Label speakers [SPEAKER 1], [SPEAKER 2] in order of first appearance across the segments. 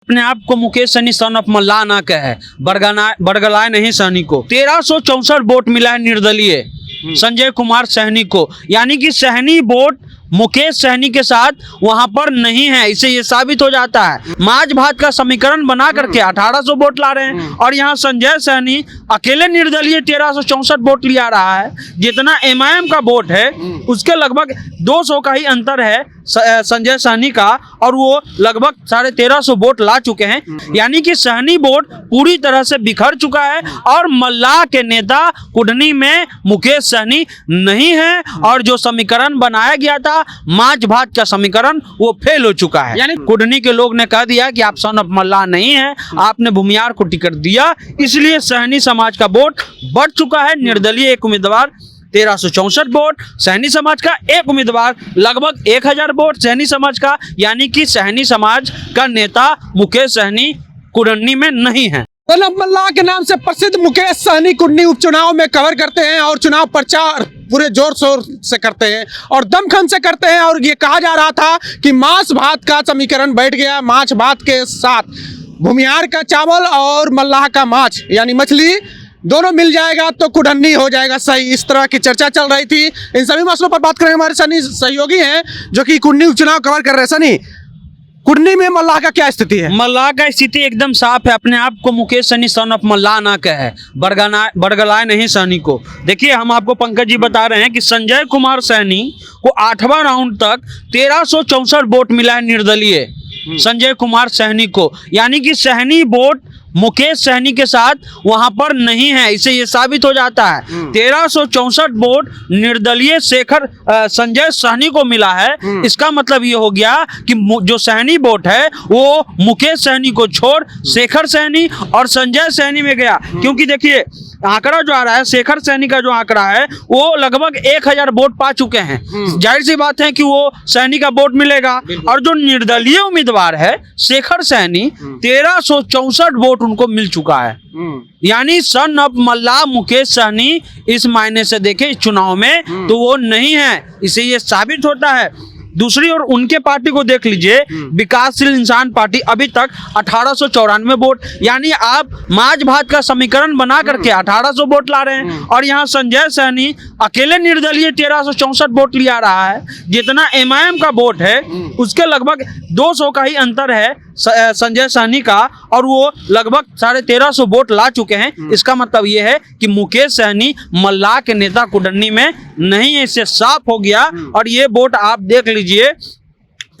[SPEAKER 1] अपने आप को मुकेश सहनी सन ऑफ मल्लाह ना कहे, बरगलाए नहीं सहनी को। 1364 वोट मिला है निर्दलीय संजय कुमार सहनी को, यानी कि सहनी वोट मुकेश सहनी के साथ वहां पर नहीं है। इससे ये साबित हो जाता है माज भात का समीकरण बना करके 1800 वोट ला रहे हैं और यहाँ संजय सहनी अकेले निर्दलीय 1364 वोट लिया रहा है। जितना एमआईएम का वोट है उसके लगभग 200 का ही अंतर है संजय सहनी का, और वो लगभग 1350 वोट ला चुके हैं। यानी कि सहनी वोट पूरी तरह से बिखर चुका है और मल्लाह के नेता कुढ़नी में मुकेश सहनी नहीं है, और जो समीकरण बनाया गया था माच भात का समीकरण वो फेल हो चुका है। यानी कुढ़नी के लोग ने कह दिया कि आप सन ऑफ मल्लाह नहीं है, आपने भूमियार को टिकट दिया, इसलिए सहनी समाज का वोट बढ़ चुका है। निर्दलीय एक उम्मीदवार 1364 वोट, सहनी समाज का एक उम्मीदवार लगभग 1000 वोट सहनी समाज का, यानी कि सहनी समाज का नेता मुकेश सहनी कुढ़नी में नहीं है।
[SPEAKER 2] सन ऑफ मल्लाह के नाम से प्रसिद्ध मुकेश सहनी कुढ़नी उपचुनाव में कवर करते हैं और चुनाव प्रचार पूरे जोर शोर से करते हैं और दमखम से करते हैं। और ये कहा जा रहा था कि मांस भात का समीकरण बैठ गया, मांस भात के साथ भूमियार का चावल और मल्लाह का माछ यानी मछली दोनों मिल जाएगा तो कुढ़नी हो जाएगा सही। इस तरह की चर्चा चल रही थी। इन सभी मसलों पर बात करेंगे, हमारे सनी सहयोगी हैं जो कि कुढ़नी उपचुनाव कवर कर रहे हैं। सनी, कुढ़नी में मल्लाह का क्या स्थिति है?
[SPEAKER 1] मल्लाह का स्थिति एकदम साफ है। अपने आप को मुकेश सहनी सन ऑफ मल्लाह ना कहे, बरगलाए नहीं सहनी को। देखिए, हम आपको पंकज जी बता रहे हैं कि संजय कुमार सहनी को 8वां राउंड तक 1364 वोट मिला है निर्दलीय संजय कुमार सहनी को, यानी कि सहनी वोट मुकेश सहनी के साथ वहां पर नहीं है। इससे ये साबित हो जाता है 1364 वोट निर्दलीय संजय सहनी को मिला है। इसका मतलब ये हो गया कि जो सहनी वोट है वो मुकेश सहनी को छोड़ शेखर सहनी और संजय सहनी में गया। क्योंकि देखिए, आंकड़ा जो आ रहा है, शेखर सहनी का जो आंकड़ा है वो लगभग 1000 वोट पा चुके हैं। जाहिर सी बात है कि वो सहनी का वोट मिलेगा। और जो निर्दलीय उम्मीदवार है शेखर सहनी 1364 वोट उनको मिल चुका है। यानी सन ऑफ मल्लाह मुकेश सहनी इस मायने से देखे इस चुनाव में तो वो नहीं है। इससे ये साबित होता है। दूसरी ओर उनके पार्टी को देख लीजिए, विकासशील इंसान पार्टी अभी तक 1894 वोट, यानी आप माज भात का समीकरण बना करके 1800 वोट ला रहे हैं और यहाँ संजय सहनी अकेले निर्दलीय 1364 वोट लिया रहा है। जितना एमआईएम का वोट है उसके लगभग 200 का ही अंतर है संजय सहनी का, और वो लगभग 1350 वोट ला चुके हैं। इसका मतलब ये है कि मुकेश सहनी मल्लाह के नेता कुढ़नी में नहीं है। इससे साफ हो गया। और ये वोट आप देख लीजिए,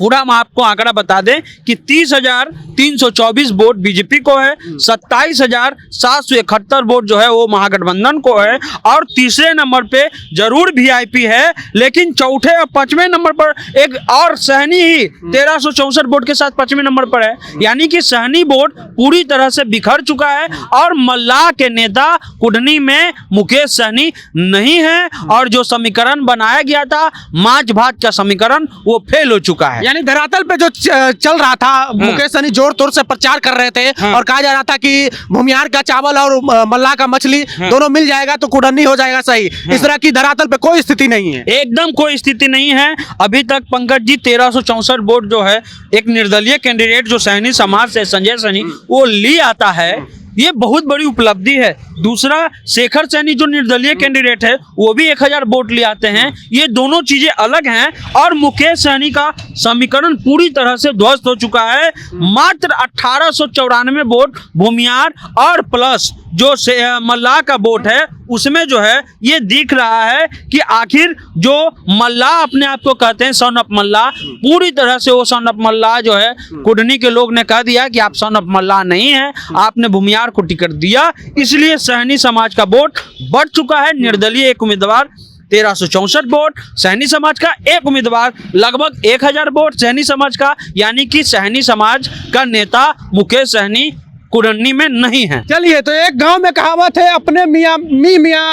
[SPEAKER 1] पूरा हम आपको आंकड़ा बता दें कि 30,324 वोट बीजेपी को है, 27,771 वोट जो है वो महागठबंधन को है, और तीसरे नंबर पे जरूर वीआईपी है, लेकिन चौथे और 5वें नंबर पर एक और सहनी ही 1364 वोट के साथ 5वें नंबर पर है। यानी कि सहनी वोट पूरी तरह से बिखर चुका है और मल्लाह के नेता कुढ़नी में मुकेश सहनी नहीं है, और जो समीकरण बनाया गया था माच भात का समीकरण वो फेल हो चुका है।
[SPEAKER 2] यानी धरातल पे जो चल रहा था, मुकेश सहनी जोर तोड़ से प्रचार कर रहे थे और कहा जा रहा था कि भूमियार का चावल और मल्लाह का मछली दोनों मिल जाएगा तो कुढ़नी हो जाएगा सही। इस तरह की धरातल पे कोई स्थिति नहीं है,
[SPEAKER 1] एकदम कोई स्थिति नहीं है। अभी तक पंकज जी 1364 वोट जो है एक निर्दलीय कैंडिडेट जो सहनी समाज से संजय सहनी वो ली आता है, ये बहुत बड़ी उपलब्धि है। दूसरा, शेखर सहनी जो निर्दलीय कैंडिडेट है वो भी 1000 वोट ले आते हैं। ये दोनों चीजें अलग हैं। और मुकेश सहनी का समीकरण पूरी तरह से ध्वस्त हो चुका है। मात्र 1894 वोट भूमियार और प्लस जो मल्लाह का वोट है उसमें जो है ये दिख रहा है कि आखिर जो मल्लाह अपने आप को कहते हैं सन ऑफ मल्लाह, पूरी तरह से वो सन ऑफ मल्लाह जो है कुढ़नी के लोग ने कह दिया कि आप सन ऑफ मल्लाह नहीं है, आपने भूमियार को टिकट दिया, इसलिए सहनी समाज का वोट बढ़ चुका है। निर्दलीय एक उम्मीदवार 1364 वोट, सहनी समाज का एक उम्मीदवार लगभग 1000 वोट सहनी समाज का, यानी कि सहनी समाज का नेता मुकेश सहनी कुढ़नी में नहीं है।
[SPEAKER 2] चलिए, तो एक गांव में कहावत है, अपने मियाँ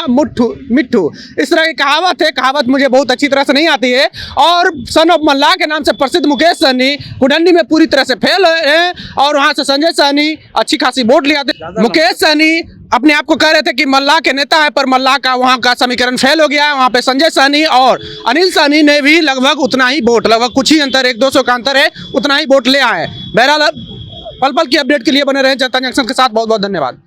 [SPEAKER 2] मिट्ठू, इस तरह की कहावत है। कहावत मुझे बहुत अच्छी तरह से नहीं आती है। और सन ऑफ मल्लाह के नाम से प्रसिद्ध मुकेश सहनी कुढ़नी में पूरी तरह से फेल है और वहां से संजय सहनी अच्छी खासी वोट ले आते। मुकेश सहनी अपने आप को कह रहे थे कि मल्लाह के नेता है, पर मल्लाह का वहाँ का समीकरण फेल हो गया है। वहाँ पे संजय सहनी और अनिल सहनी ने भी लगभग उतना ही वोट, लगभग कुछ ही अंतर, 100-200 का अंतर है, उतना ही वोट ले आए। बहरहाल पल पल की अपडेट के लिए बने रहे जनता जंक्शन के साथ। बहुत बहुत धन्यवाद।